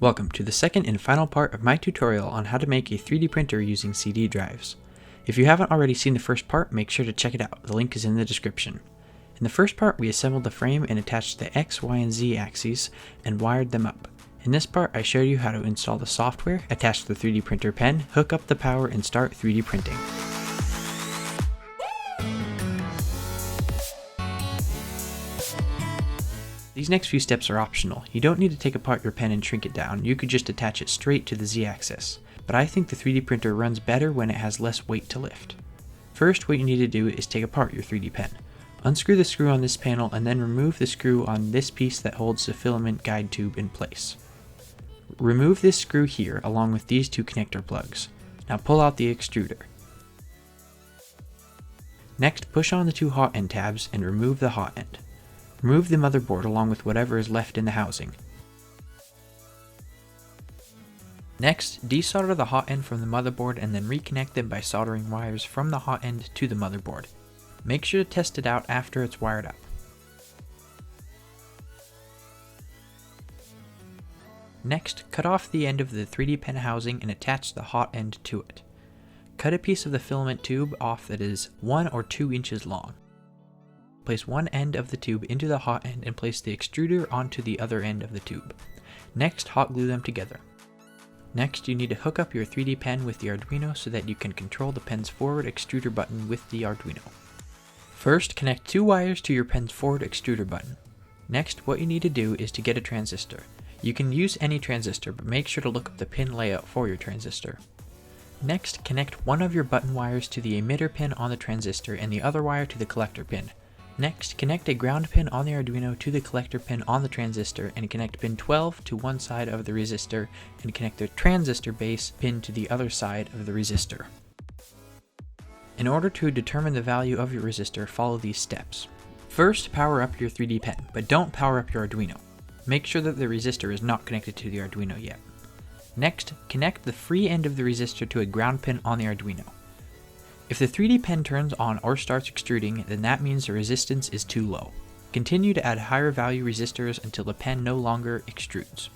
Welcome to the second and final part of my tutorial on how to make a 3D printer using CD drives. If you haven't already seen the first part, make sure to check it out, the link is in the description. In the first part, we assembled the frame and attached the X, Y, and Z axes and wired them up. In this part, I showed you how to install the software, attach the 3D printer pen, hook up the power, and start 3D printing. These next few steps are optional. You don't need to take apart your pen and shrink it down, you could just attach it straight to the Z-axis. But I think the 3D printer runs better when it has less weight to lift. First, what you need to do is take apart your 3D pen. Unscrew the screw on this panel and then remove the screw on this piece that holds the filament guide tube in place. Remove this screw here along with these two connector plugs. Now pull out the extruder. Next, push on the two hot end tabs and remove the hot end. Remove the motherboard along with whatever is left in the housing. Next, desolder the hot end from the motherboard and then reconnect them by soldering wires from the hot end to the motherboard. Make sure to test it out after it's wired up. Next, cut off the end of the 3D pen housing and attach the hot end to it. Cut a piece of the filament tube off that is 1 or 2 inches long. Place one end of the tube into the hot end and place the extruder onto the other end of the tube. Next, hot glue them together. Next, you need to hook up your 3D pen with the Arduino so that you can control the pen's forward extruder button with the Arduino. First, connect 2 wires to your pen's forward extruder button. Next, what you need to do is to get a transistor. You can use any transistor, but make sure to look up the pin layout for your transistor. Next, connect one of your button wires to the emitter pin on the transistor and the other wire to the collector pin. Next, connect a ground pin on the Arduino to the collector pin on the transistor and connect pin 12 to one side of the resistor and connect the transistor base pin to the other side of the resistor. In order to determine the value of your resistor, follow these steps. First, power up your 3D pen, but don't power up your Arduino. Make sure that the resistor is not connected to the Arduino yet. Next, connect the free end of the resistor to a ground pin on the Arduino. If the 3D pen turns on or starts extruding, then that means the resistance is too low. Continue to add higher value resistors until the pen no longer extrudes.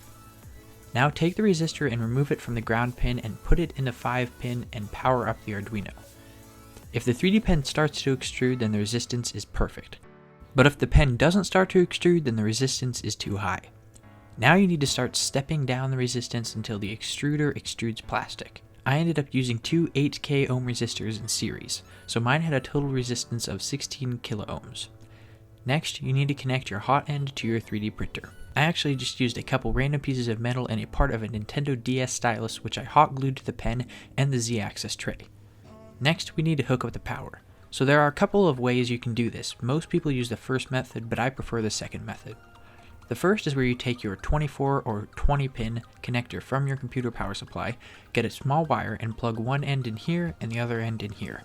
Now take the resistor and remove it from the ground pin and put it in the 5 pin and power up the Arduino. If the 3D pen starts to extrude, then the resistance is perfect. But if the pen doesn't start to extrude, then the resistance is too high. Now you need to start stepping down the resistance until the extruder extrudes plastic. I ended up using 2 8K ohm resistors in series, so mine had a total resistance of 16 kilo ohms. Next, you need to connect your hot end to your 3D printer. I actually just used a couple random pieces of metal and a part of a Nintendo DS stylus which I hot glued to the pen and the Z-axis tray. Next, we need to hook up the power. So there are a couple of ways you can do this. Most people use the first method, but I prefer the second method. The first is where you take your 24 or 20 pin connector from your computer power supply, get a small wire and plug one end in here and the other end in here.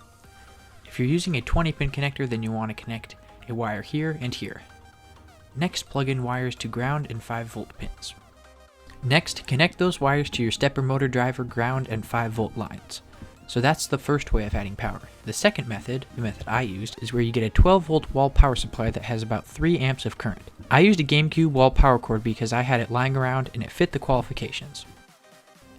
If you're using a 20 pin connector, then you want to connect a wire here and here. Next, plug in wires to ground and 5 volt pins. Next, connect those wires to your stepper motor driver, ground, and 5 volt lines. So that's the first way of adding power. The second method, the method I used, is where you get a 12 volt wall power supply that has about 3 amps of current. I used a GameCube wall power cord because I had it lying around and it fit the qualifications.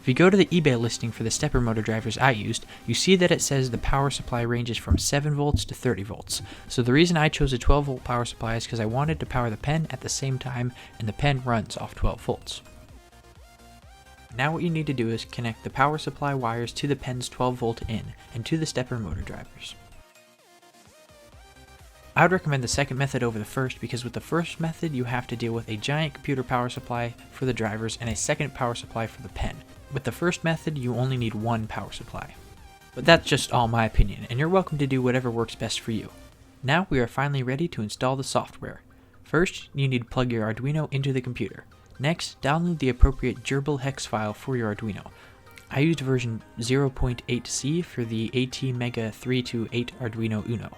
If you go to the eBay listing for the stepper motor drivers I used, you see that it says the power supply ranges from 7 volts to 30 volts. So the reason I chose a 12 volt power supply is because I wanted to power the pen at the same time and the pen runs off 12 volts. Now what you need to do is connect the power supply wires to the pen's 12 volt in and to the stepper motor drivers. I would recommend the second method over the first because with the first method you have to deal with a giant computer power supply for the drivers and a second power supply for the pen. With the first method you only need one power supply. But that's just all my opinion and you're welcome to do whatever works best for you. Now we are finally ready to install the software. First, you need to plug your Arduino into the computer. Next, download the appropriate gerbil hex file for your Arduino. I used version 0.8c for the ATmega 328 Arduino Uno.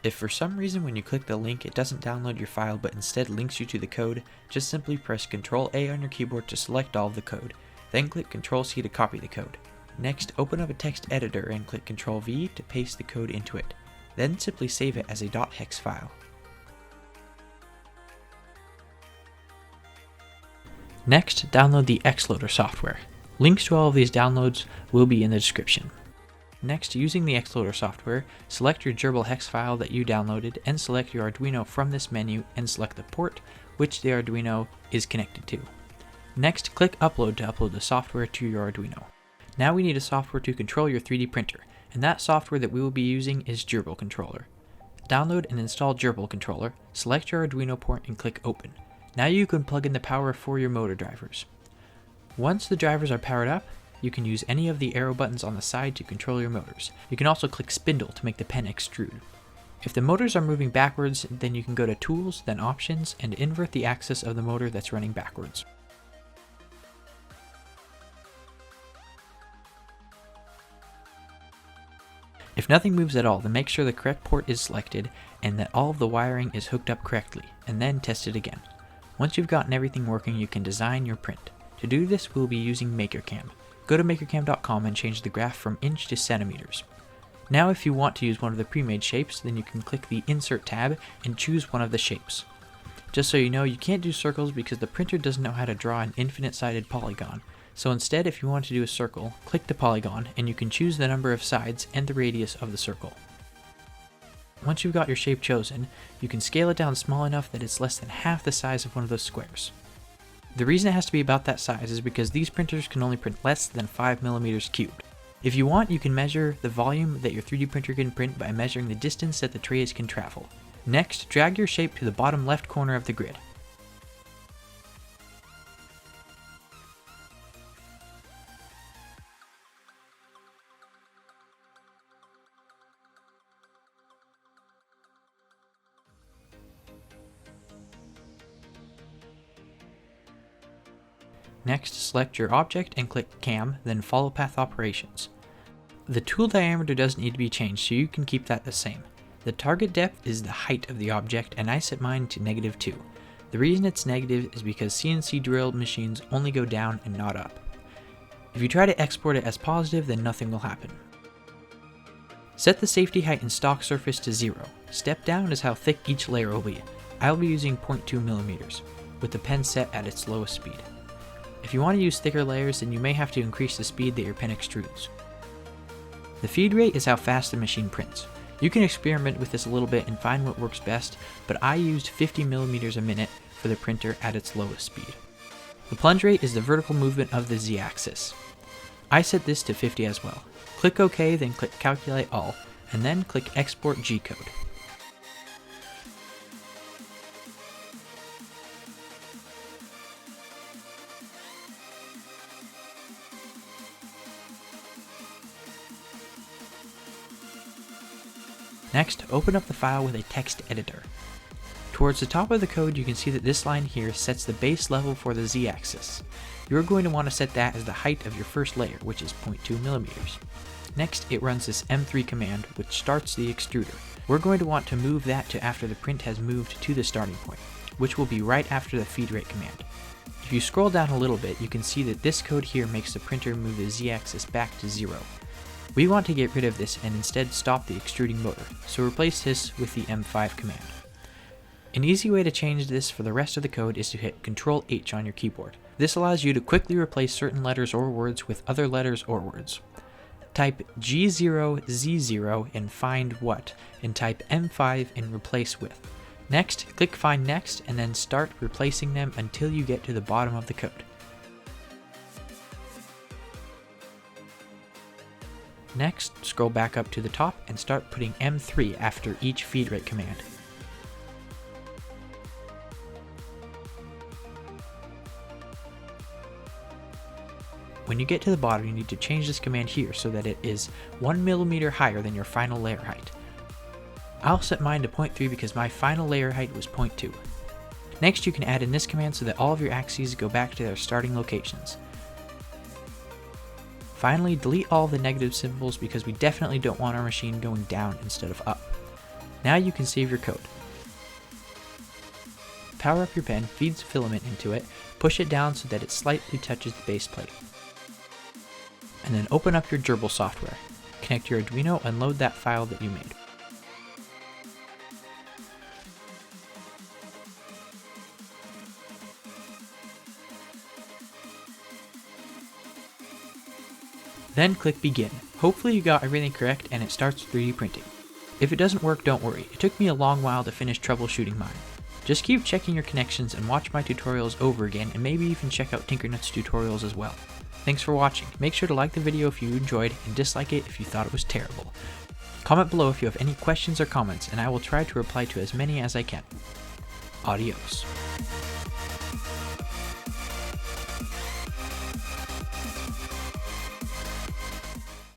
If for some reason when you click the link it doesn't download your file but instead links you to the code, just simply press Ctrl A on your keyboard to select all of the code, then click Ctrl C to copy the code. Next, open up a text editor and click Ctrl V to paste the code into it. Then simply save it as a .hex file. Next, download the Xloader software. Links to all of these downloads will be in the description. Next, using the Xloader software, select your gerbil hex file that you downloaded and select your Arduino from this menu and select the port which the Arduino is connected to. Next, click Upload to upload the software to your Arduino. Now we need a software to control your 3D printer, and that software that we will be using is Gerbil Controller. Download and install Gerbil Controller, select your Arduino port and click Open. Now you can plug in the power for your motor drivers. Once the drivers are powered up, you can use any of the arrow buttons on the side to control your motors. You can also click Spindle to make the pen extrude. If the motors are moving backwards, then you can go to Tools, then Options, and invert the axis of the motor that's running backwards. If nothing moves at all, then make sure the correct port is selected and that all of the wiring is hooked up correctly, and then test it again. Once you've gotten everything working, you can design your print. To do this, we'll be using MakerCam. Go to makercam.com and change the graph from inch to centimeters. Now if you want to use one of the pre-made shapes, then you can click the Insert tab and choose one of the shapes. Just so you know, you can't do circles because the printer doesn't know how to draw an infinite-sided polygon. So instead, if you want to do a circle, click the polygon and you can choose the number of sides and the radius of the circle. Once you've got your shape chosen, you can scale it down small enough that it's less than half the size of one of those squares. The reason it has to be about that size is because these printers can only print less than 5mm cubed. If you want, you can measure the volume that your 3D printer can print by measuring the distance that the trays can travel. Next, drag your shape to the bottom left corner of the grid. Next, select your object and click Cam, then Follow Path Operations. The tool diameter doesn't need to be changed, so you can keep that the same. The target depth is the height of the object, and I set mine to -2. The reason it's negative is because CNC drill machines only go down and not up. If you try to export it as positive, then nothing will happen. Set the safety height and stock surface to 0. Step down is how thick each layer will be. I'll be using 0.2mm, with the pen set at its lowest speed. If you want to use thicker layers, then you may have to increase the speed that your pen extrudes. The feed rate is how fast the machine prints. You can experiment with this a little bit and find what works best, but I used 50mm a minute for the printer at its lowest speed. The plunge rate is the vertical movement of the z-axis. I set this to 50 as well. Click OK, then click Calculate All, and then click Export G-code. Next, open up the file with a text editor. Towards the top of the code, you can see that this line here sets the base level for the z-axis. You're going to want to set that as the height of your first layer, which is 0.2mm. Next, it runs this M3 command, which starts the extruder. We're going to want to move that to after the print has moved to the starting point, which will be right after the feed rate command. If you scroll down a little bit, you can see that this code here makes the printer move the z-axis back to 0. We want to get rid of this and instead stop the extruding motor, so replace this with the M5 command. An easy way to change this for the rest of the code is to hit Ctrl-H on your keyboard. This allows you to quickly replace certain letters or words with other letters or words. Type G0Z0 and find what, and type M5 and replace with. Next, click Find Next and then start replacing them until you get to the bottom of the code. Next, scroll back up to the top and start putting M3 after each feed rate command. When you get to the bottom, you need to change this command here so that it is 1mm higher than your final layer height. I'll set mine to 0.3 because my final layer height was 0.2. Next, you can add in this command so that all of your axes go back to their starting locations. Finally, delete all the negative symbols because we definitely don't want our machine going down instead of up. Now you can save your code. Power up your pen, feed filament into it, push it down so that it slightly touches the base plate. And then open up your gerbil software. Connect your Arduino and load that file that you made. Then click begin. Hopefully you got everything correct and it starts 3D printing. If it doesn't work, don't worry. It took me a long while to finish troubleshooting mine. Just keep checking your connections and watch my tutorials over again, and maybe even check out Tinkernut's tutorials as well. Thanks for watching. Make sure to like the video if you enjoyed and dislike it if you thought it was terrible. Comment below if you have any questions or comments, and I will try to reply to as many as I can. Adios.